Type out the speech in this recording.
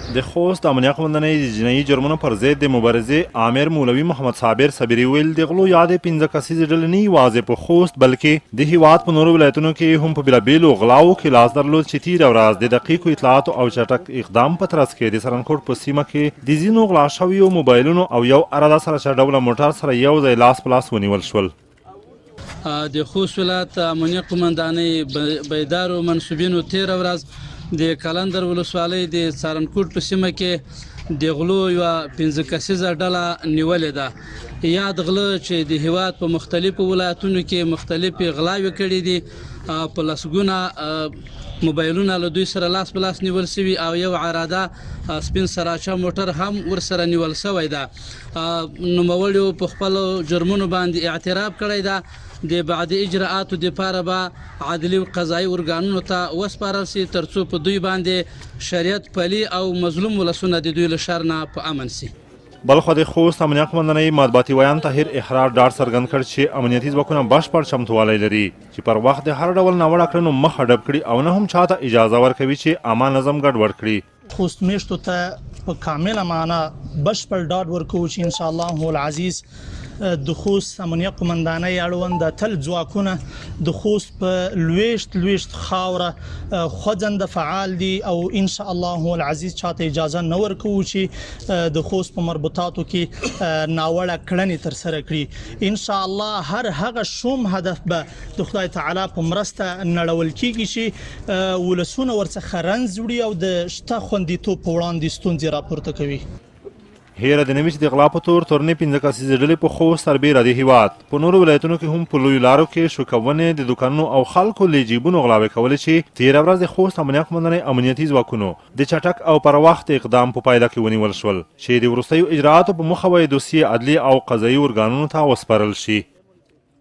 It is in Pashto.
د خوست د امنیه قومندانۍ د جنایي جرمونو پر ضد د مبارزې امیر مولوي محمد صابر صبري ویل د غلو یا د 15 کسیزې ډلې نه یوازې په خوست بلکې د هیواد په نورو ولایتونو کې هم په بېلابېلو غلاو کې لاس درلود چې تېره ورځ د دقیقو اطلاعاتو او چټک اقدام په ترڅ کې د سرنکوټ په سیمه کې د ځینو غلا شویو موبایلونو او یو اراده سره چا ډوله موټر سره یو ځای لاس په لاس ونیول شول. د خوست ولایت امنیه قومندانۍ بیدارو منصوبینو تېره ورځ د کلندر ولسوالۍ د سارنکوټ په سیمه کې د غلو یوه 15 کسیزه ډله نیولې ده. یاد غله چې د هیواد په مختلفو ولایتونو کې مختلفې غلاوې کړي دي، په لسګونه موبایلونه له دوی سره لاس په لاس نیول شوي او یو عراده سپین سراچه موټر هم ورسره نیول شوی ده. نوموړو په خپلو جرمونو باندې اعتراف کړی ده. د بعدي اجراءاتو دپاره به عدلي قضایي ارګانونو ته وسپارل شي تر څو په دوی باندې شریعت پلي او مظلوم ولسونه د دوی له شر نه په امن شي. بلخو د خوست امنیه قومندانۍ مطبوعاتي ویان طاهر احرار ډاډ څرګند کړ چې امنیتي ځواکونه بشپړ چمتووالی لري چې پر وخت د هر ډول ناوړه کړنو مخه ډب کړي او نه هم چاته اجازه ورکوي چې عامه نظم ګډوډ کړي. خوست میشتو ته په کامله معنا بشپړ ډاډ ورکوو چې ان شاء الله العزیز د خوست امنیه قومندانۍ اړوند تل ځواکونه د خوست په لویشت خاوره خوځنده فعال دي او ان شاء الله العزیز چاته اجازه نه ورکوو چې د خوست په مربوطاتو کې ناوړه کړنې ترسره کړي. ان شاء الله هر هغه شوم هدف به د خدای تعالی په مرسته نړول کیږي چې ولسونه ورڅخه رنځ وړي او د شته خوندیتوب په وړاندې ستونزې راپورته کوي. هیره د نوي چې د غلا په تور تورنې 15 کسیزې ډلې په خوست سربیره د هیواد په نورو ولایتونو کې هم په لویو لارو کې شوکونې د دوکانونو او خلکو له جیبونو غلاوې کولې چې تېره ورځ د خوست امنیه قومندانۍ امنیتي ځواکونو د چټک او پر وخت اقدام په پایله کې ونیول شول چې د وروستیو اجراءاتو په موخه به یې دوسیې عدلي او قضایي ارګانونو ته وسپارل شي.